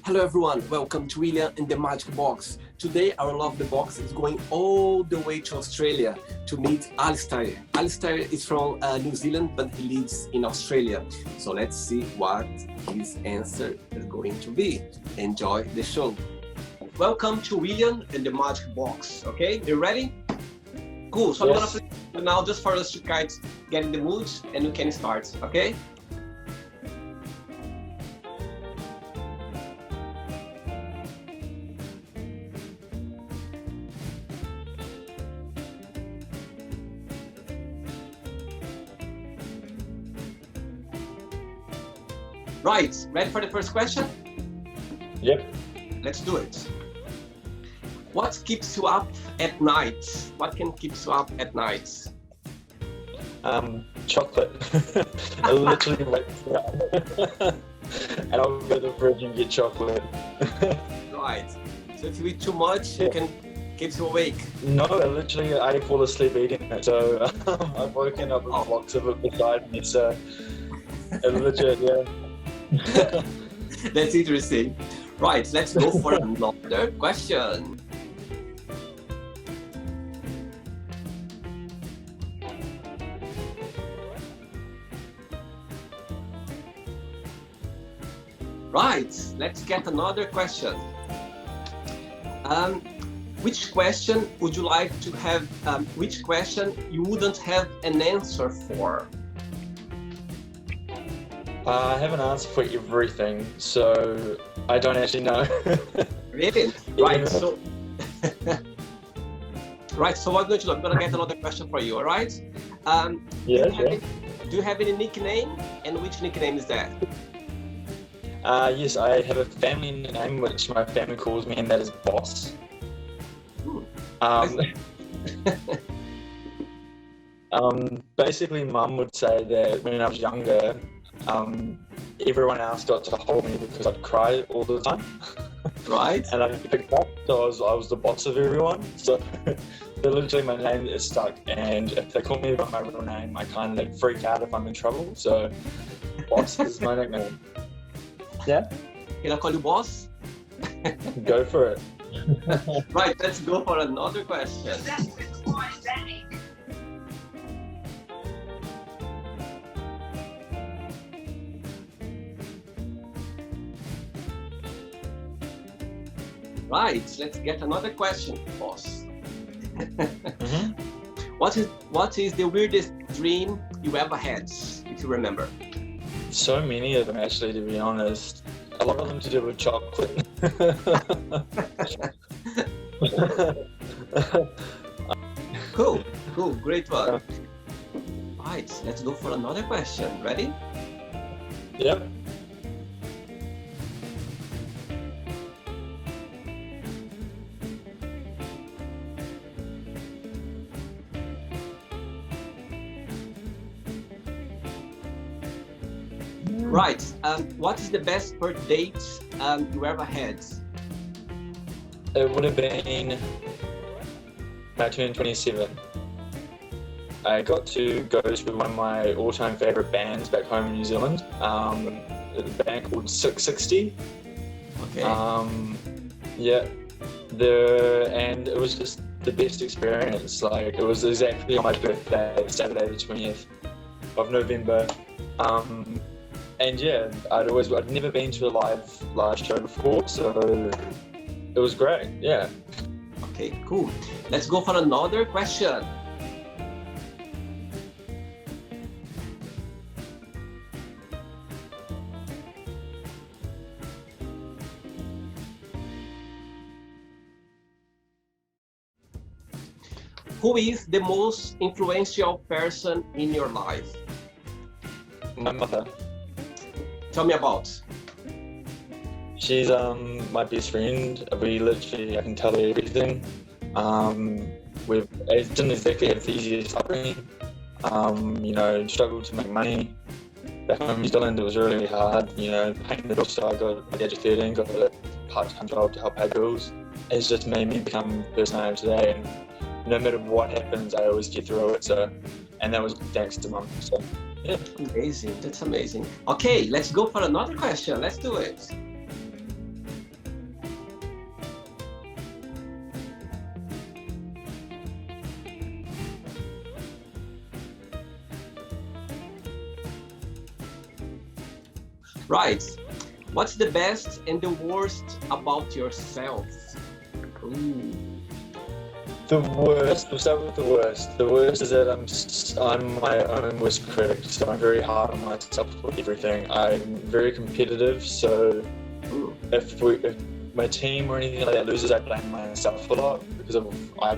Hello everyone, welcome to William in the Magic Box. Today our Love the Box is going all the way to Australia to meet Alistair. Alistair is from New Zealand, but he lives in Australia. So let's see what his answer is going to be. Enjoy the show. Welcome to William in the Magic Box, okay? You ready? Cool, so yes. I'm gonna play now just for us to get in the mood and we can start, okay? Right, ready for the first question? Yep. Let's do it. What keeps you up at night? What can keep you up at night? Chocolate. I literally wake up and I'll go to the fridge and get chocolate. Right. So if you eat too much, it can keep you awake. No, I fall asleep eating it. So I've woken up with blocks of it beside me. So legit, yeah. That's interesting. Right, let's go for another question. Right, let's get another question. Which question would you like to have, which question you wouldn't have an answer for? I have an answer for everything, so I don't actually know. Really? Right, so right, so what I'm going to do, I'm going to get another question for you, all right? Yeah, do you have any nickname, and which nickname is that? Yes, I have a family name which my family calls me, and that is Boss. Basically, Mum would say that when I was younger, everyone else got to hold me because I'd cry all the time. Right. And I picked up, so I was the boss of everyone. So literally my name is stuck, and if they call me by my real name, I kind of freak out if I'm in trouble. So Boss is my nickname. Yeah? Can I call you Boss? Go for it. Right, let's go for another question. Right, let's get another question, Boss. What is the weirdest dream you ever had, if you remember? So many of them, actually, to be honest. A lot of them to do with chocolate. Cool, great one. Right, let's go for another question. Ready? Yep. Right, what is the best first date you ever had? It would have been when I turned 27. I got to go to one of my all-time favourite bands back home in New Zealand. The band called 660. Okay. Yeah. And it was just the best experience. Like, it was exactly on my birthday, Saturday the 20th of November. And yeah, I'd never been to a live show before, so it was great, yeah. Okay, cool. Let's go for another question. Who is the most influential person in your life? My mother. Tell me about. She's my best friend. I can tell her everything. I didn't exactly have the easiest upbringing. Struggled to make money. Back home in New Zealand, it was really hard. Paying the bills. So I got at the age of 13, got a part-time job to help pay bills. It's just made me become the person I am today. And no matter what happens, I always get through it. And that was thanks to Mum. So. Yeah. Amazing, that's amazing. Okay, let's go for another question. Let's do it. Right. What's the best and the worst about yourself? Ooh. The worst, we'll start with the worst. The worst is that I'm my own worst critic, so I'm very hard on myself for everything. I'm very competitive, so if my team or anything like that loses, I blame myself a lot because I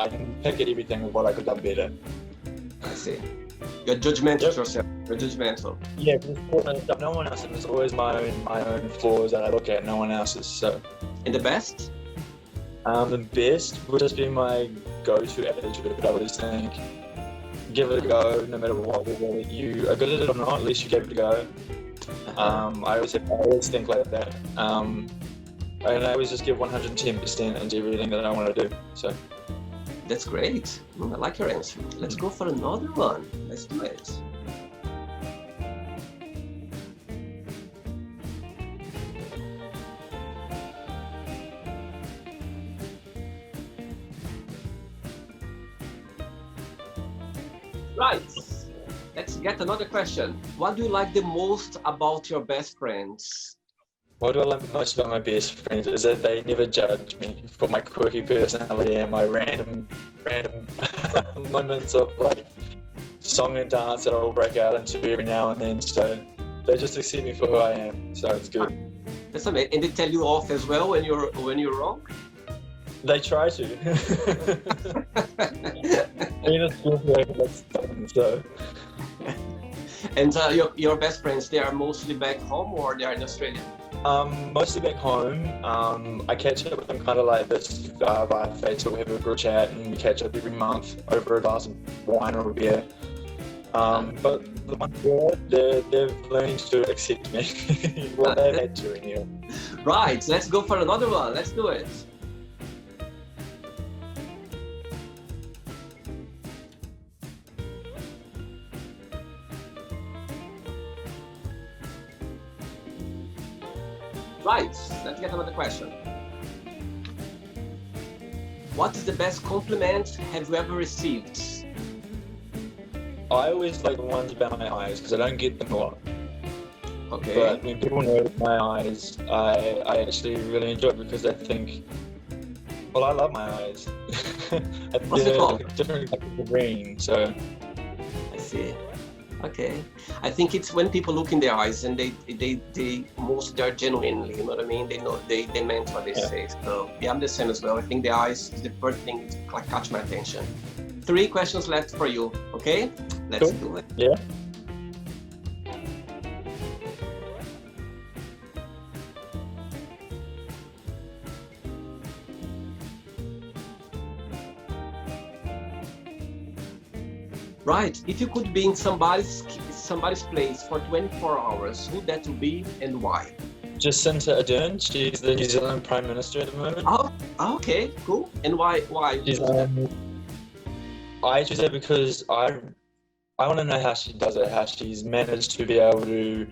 can pick at everything of what I could have done better. I see. You're judgmental of yourself. You're judgmental. Yeah, because no one else, and it's always my own flaws that I look at, no one else's. So. And the best? The best would just be my go-to attitude. I would just think, give it a go, no matter what. Whether you are good at it or not, at least you gave it a go. I always think like that. And I always just give 110% into everything that I want to do. So. That's great. I like your answer. Let's go for another one. Let's do it. Right. Let's get another question. What do you like the most about your best friends? What do I like most about my best friends is that they never judge me for my quirky personality and my random moments of like song and dance that I'll break out into every now and then. So they just accept me for who I am. So it's good. That's amazing. And they tell you off as well when you're wrong? They try to. They just feel like that's so. And your best friends, they are mostly back home or they are in Australia? Mostly back home. I catch up with them kind of like this via Facebook. We have a group chat and we catch up every month over a glass of wine or a beer. But the ones there, they're learning to accept me. Well, they had to anyway. Right, let's go for another one. Let's do it. Right, let's get another question. What is the best compliment have you ever received? I always like the ones about my eyes because I don't get them a lot. Okay. But when people notice my eyes, I actually really enjoy it because I think, well, I love my eyes. What's it called? Different type of green, so. I see. Okay. I think it's when people look in their eyes and they mostly are genuinely, you know what I mean? They know they meant what they say. So yeah, I'm the same as well. I think the eyes is the first thing to like catch my attention. 3 questions left for you, okay? Let's do it. Yeah. Right. If you could be in somebody's place for 24 hours, who that would be and why? Jacinta Ardern, she's the New Zealand Prime Minister at the moment. Oh, okay, cool. And why? I choose her because I want to know how she does it, how she's managed to be able to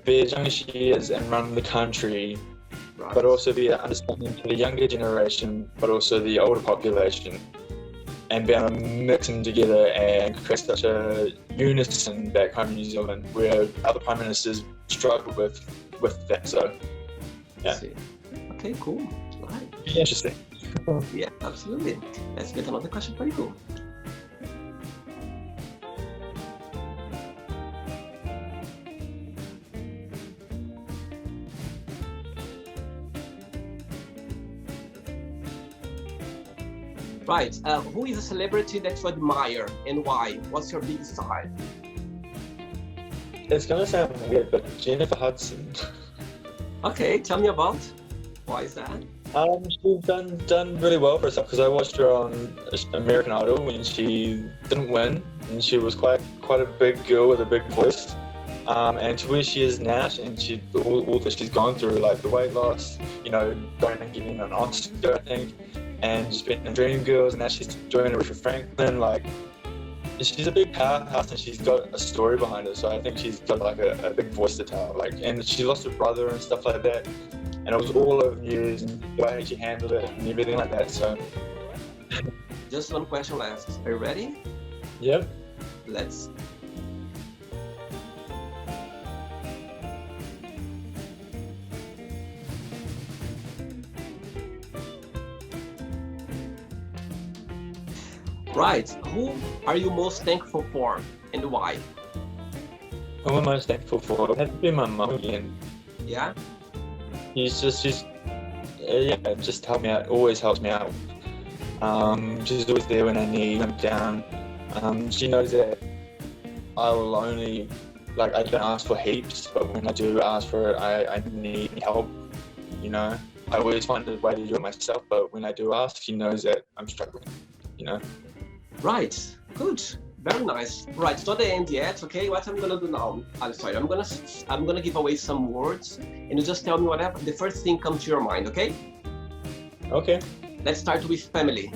be as young as she is and run the country, Right. but also be understanding to the younger generation, but also the older population, and be able to mix them together and create such a unison back home in New Zealand, where other prime ministers struggle with that. So, yeah. Okay, cool. Right. Interesting. Yeah, absolutely. Let's get another question for you. Right. Who is a celebrity that you admire and why? What's your biggest style? It's gonna sound weird, but Jennifer Hudson. Okay, tell me about. Why is that? She's done really well for herself because I watched her on American Idol when she didn't win, and she was quite a big girl with a big voice. And to where she is now, and all that she's gone through, like the weight loss, going and getting an Oscar, I think, and just being in Dreamgirls, and now she's joining Richard Franklin. Like, she's a big powerhouse, and she's got a story behind her. So I think she's got like a big voice to tell. Like, and she lost her brother and stuff like that, and it was all over news and the way she handled it and everything like that. So, just one question left. Are you ready? Yep. Let's. Right. Who are you most thankful for and why? Who am I most thankful for? It had to be my mum again. Yeah. She's just helped me out, always helps me out. She's always there when I need, when I'm down. She knows that I will only, like, I don't ask for heaps, but when I do ask for it, I need help, you know. I always find a way to do it myself, but when I do ask, she knows that I'm struggling, you know. Right. Good. Very nice. Right. It's not the end yet. Okay. What I'm gonna do now? Sorry. I'm gonna give away some words, and you just tell me whatever the first thing comes to your mind. Okay. Okay. Let's start with family.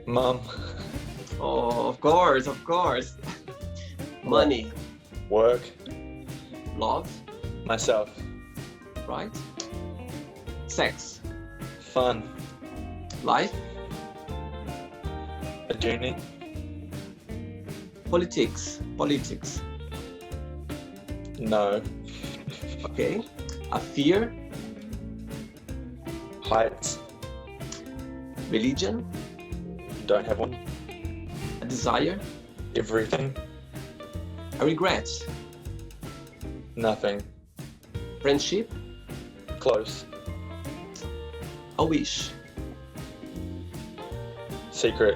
Mum. Oh, of course, of course. Money. Work. Love. Myself. Right. Sex. Fun. Life. A journey. Politics. No. Okay. A fear. Heights. Religion. Don't have one. A desire. Everything. A regret. Nothing. Friendship. Close. A wish. Secret.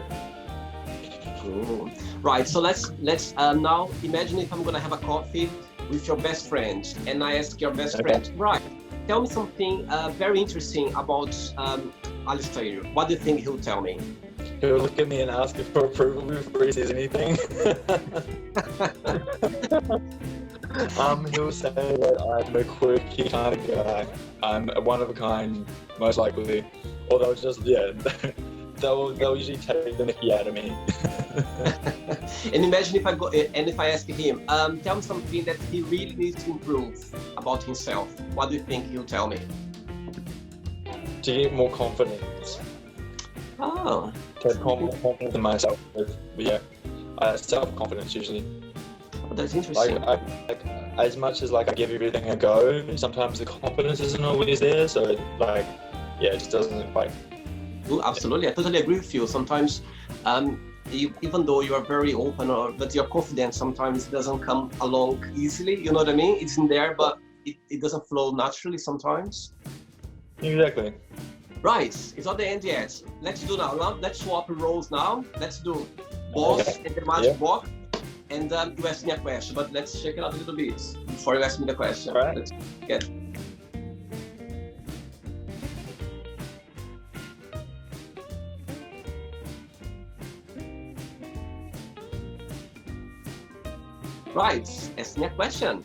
Ooh. Right, so let's now imagine if I'm gonna have a coffee with your best friend, and I ask your best friend, right, tell me something very interesting about Alistair. What do you think he'll tell me? He'll look at me and ask for approval before he says anything. He'll say that I'm a quirky kind of guy. I'm one of a kind, most likely. Or they'll just, they'll usually take the mickey out of me. And imagine if I ask him, tell me something that he really needs to improve about himself. What do you think he'll tell me? To get more confidence. Oh. To have more confidence in myself. Self-confidence usually. Oh, that's interesting. As much as I give everything a go, sometimes the confidence isn't always there. So it just doesn't quite. Absolutely, I totally agree with you. Sometimes, even though you are very open, but your confidence sometimes doesn't come along easily. You know what I mean? It's in there, but it doesn't flow naturally sometimes. Exactly. Right, it's not the end yet. Let's do now. Let's swap roles now. Let's do boss and the magic box. And you ask me a question, but let's check it out a little bit before you ask me the question. All right. Let's get. Right, ask me a question.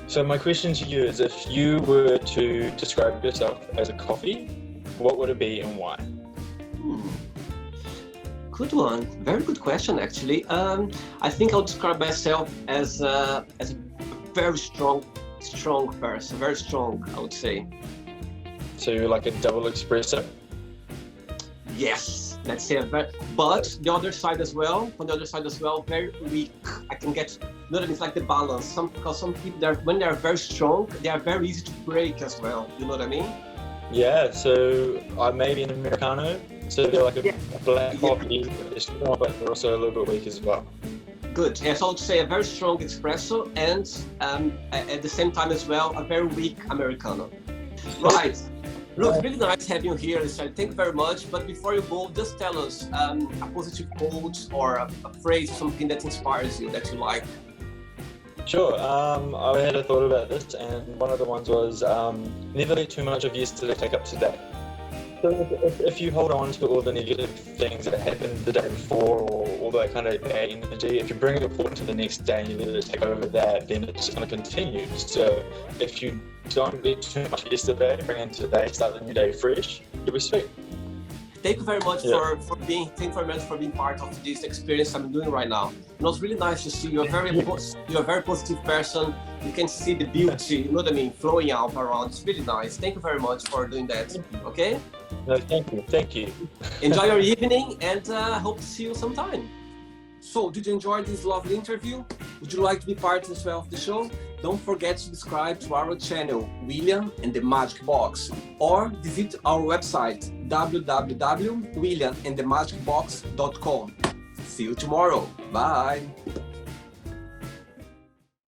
So my question to you is, if you were to describe yourself as a coffee, what would it be and why? Good one. Very good question, actually. I think I'll describe myself as a very strong person. Very strong, I would say. So you're like a double espresso? Yes, let's say but the other side as well, very weak. I can get, you know what I mean? It's like the balance. Because some people, when they're very strong, they are very easy to break as well. You know what I mean? Yeah, so I maybe an Americano. So they're like a black coffee, they're strong, but they're also a little bit weak as well. Good. Yes, I would say a very strong espresso and at the same time as well, a very weak Americano. Right. Look, really nice having you here, Alistair. Thank you very much. But before you go, just tell us a positive quote or a phrase, something that inspires you, that you like. Sure. I had a thought about this, and one of the ones was never let too much of yesterday take up today. So if you hold on to all the negative things that happened the day before, or all that kind of bad energy, if you bring it forward to the next day and you let it take over that, then it's just going to continue. So if you don't let too much yesterday, bring in today, start the new day fresh, you'll be sweet. Thank you very much for being part of this experience I'm doing right now. It was really nice to see you're a very positive person. You can see the beauty, you know what I mean, flowing out around. It's really nice. Thank you very much for doing that. Okay? No, thank you. Enjoy your evening, and hope to see you sometime. So, did you enjoy this lovely interview? Would you like to be part as well of the show? Don't forget to subscribe to our channel, William and the Magic Box, or visit our website, www.williamandthemagicbox.com. See you tomorrow. Bye.